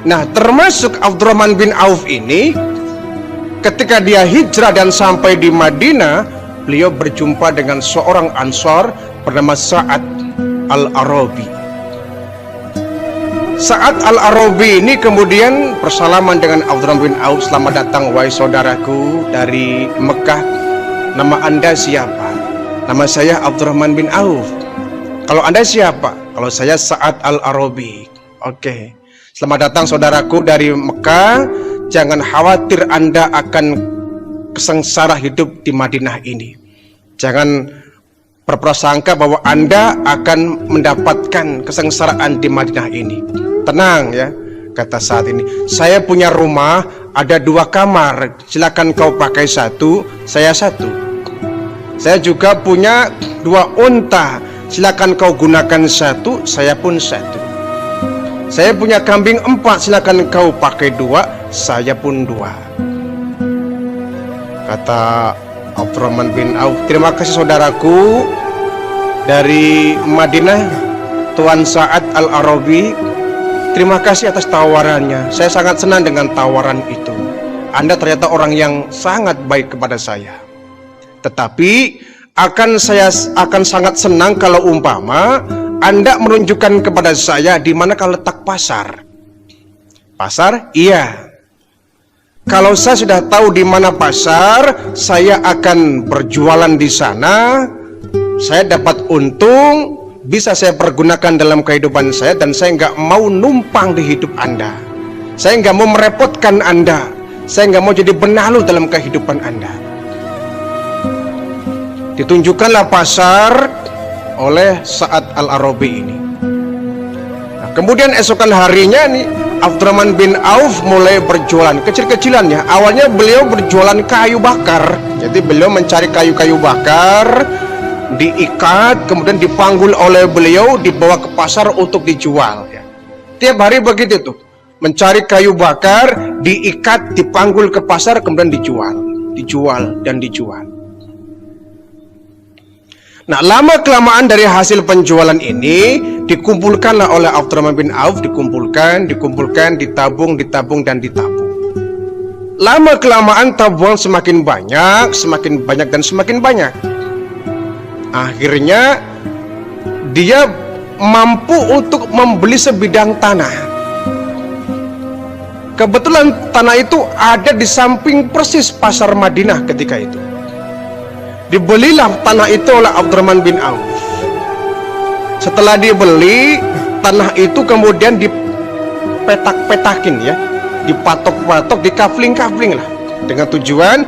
Nah, termasuk Abdurrahman bin Auf ini, ketika dia hijrah dan sampai di Madinah, beliau berjumpa dengan seorang Ansar bernama Sa'ad Al-Arabi. Sa'ad Al-Arabi ini kemudian bersalaman dengan Abdurrahman bin Auf. Selamat datang wahai saudaraku dari Mekah. Nama anda siapa? Nama saya Abdurrahman bin Auf. Kalau anda siapa? Kalau saya Sa'ad Al-Arabi. Oke. Selamat datang saudaraku dari Mekah. Jangan khawatir anda akan kesengsara hidup di Madinah ini. Jangan berprasangka bahwa anda akan mendapatkan kesengsaraan di Madinah ini. Tenang ya, kata saat ini. Saya punya rumah, ada 2 kamar. Silakan kau pakai 1, saya 1. Saya juga punya 2 unta. Silakan kau gunakan 1, saya pun 1. Saya punya kambing 4. Silakan kau pakai 2, saya pun 2. Kata Abdurrahman bin Auf, terima kasih saudaraku dari Madinah, Tuan Sa'ad Al-Arabi. Terima kasih atas tawarannya. Saya sangat senang dengan tawaran itu. Anda ternyata orang yang sangat baik kepada saya. Tetapi saya akan sangat senang kalau umpama Anda menunjukkan kepada saya di manakah letak pasar. Pasar? Iya. Kalau saya sudah tahu di mana pasar, saya akan berjualan di sana. Saya dapat untung, bisa saya pergunakan dalam kehidupan saya, dan saya nggak mau numpang di hidup Anda. Saya nggak mau merepotkan Anda. Saya nggak mau jadi benalu dalam kehidupan Anda. Ditunjukkanlah pasar oleh Sa'ad Al-Arabi ini. Nah, kemudian esokan harinya nih, Abdurrahman bin Auf mulai berjualan kecil-kecilan ya. Awalnya beliau berjualan kayu bakar. Jadi beliau mencari kayu-kayu bakar, diikat, kemudian dipanggul oleh beliau, dibawa ke pasar untuk dijual ya. Tiap hari begitu tuh, mencari kayu bakar, diikat, dipanggul ke pasar, kemudian dijual dan dijual. Nah, lama kelamaan dari hasil penjualan ini dikumpulkanlah oleh Abdurrahman bin Auf, dikumpulkan, ditabung dan ditabung. Lama kelamaan tabungan semakin banyak dan semakin banyak. Akhirnya dia mampu untuk membeli sebidang tanah. Kebetulan tanah itu ada di samping persis pasar Madinah ketika itu. Dibelilah tanah itu oleh Abdurrahman bin Auf. Setelah dibeli, tanah itu kemudian dipetak-petakin ya, dipatok-patok, dikafling-kafling lah, dengan tujuan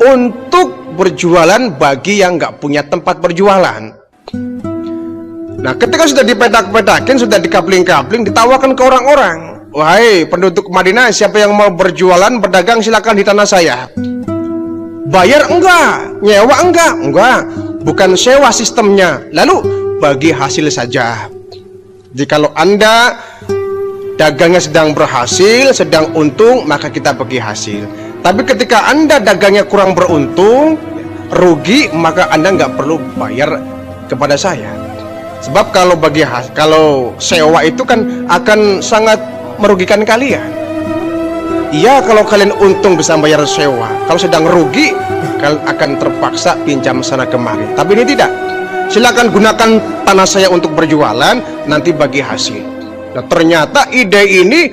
untuk berjualan bagi yang nggak punya tempat berjualan. Nah, ketika sudah dipetak-petakin, sudah dikapling-kapling, ditawarkan ke orang-orang, wahai penduduk Madinah, siapa yang mau berjualan, berdagang, silakan di tanah saya. Bayar enggak? Nyewa enggak, bukan sewa sistemnya. Lalu bagi hasil saja. Jikalau Anda dagangnya sedang berhasil, sedang untung, maka kita bagi hasil. Tapi ketika Anda dagangnya kurang beruntung, rugi, maka Anda nggak perlu bayar kepada saya. Sebab kalau sewa itu kan akan sangat merugikan kalian. Iya, kalau kalian untung bisa bayar sewa. Kalau sedang rugi, kalian akan terpaksa pinjam sana kemari. Tapi ini tidak. Silakan gunakan tanah saya untuk berjualan, nanti bagi hasil. Nah, ternyata ide ini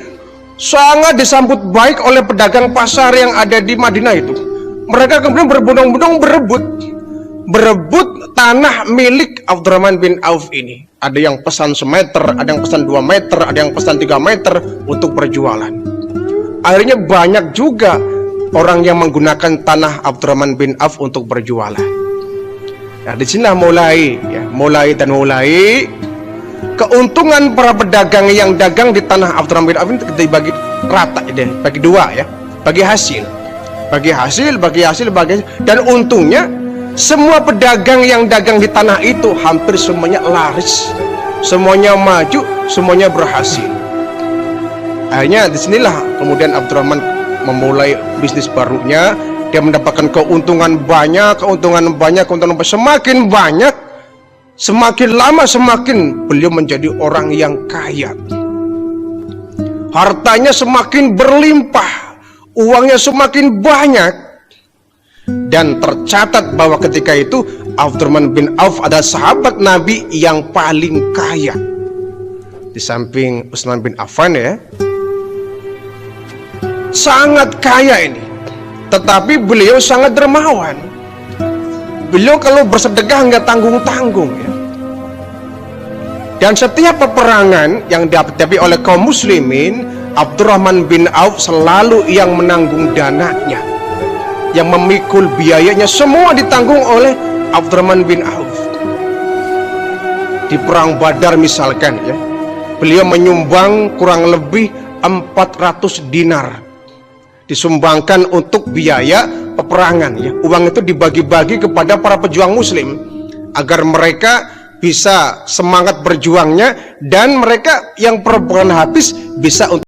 sangat disambut baik oleh pedagang pasar yang ada di Madinah itu. Mereka kemudian berbondong-bondong berebut tanah milik Abdurrahman bin Auf ini. Ada yang pesan 1 meter, ada yang pesan 2 meter, ada yang pesan 3 meter untuk berjualan. Akhirnya banyak juga orang yang menggunakan tanah Abdurrahman bin Auf untuk berjualan. Nah, di sini mulai keuntungan para pedagang yang dagang di tanah Abdurrahman bin Auf ini dibagi rata, bagi 2 ya, bagi hasil, dan untungnya semua pedagang yang dagang di tanah itu hampir semuanya laris, semuanya maju, semuanya berhasil. Akhirnya disinilah kemudian Abdurrahman memulai bisnis barunya. Dia mendapatkan keuntungan banyak, semakin banyak, semakin lama semakin beliau menjadi orang yang kaya. hartanya semakin berlimpah, uangnya semakin banyak. Dan tercatat bahwa ketika itu Abdurrahman bin Auf adalah sahabat Nabi yang paling kaya di samping Utsman bin Affan ya. Sangat kaya ini, tetapi beliau sangat dermawan. Beliau kalau bersedekah nggak tanggung-tanggung ya. Dan setiap peperangan yang dihadapi oleh kaum muslimin, Abdurrahman bin Auf selalu yang menanggung dananya, yang memikul biayanya, semua ditanggung oleh Abdurrahman bin Auf. Di perang Badar misalkan ya, beliau menyumbang kurang lebih 400 dinar, disumbangkan untuk biaya peperangan ya. Uang itu dibagi-bagi kepada para pejuang muslim agar mereka bisa semangat berjuangnya, dan mereka yang peperangan habis bisa untuk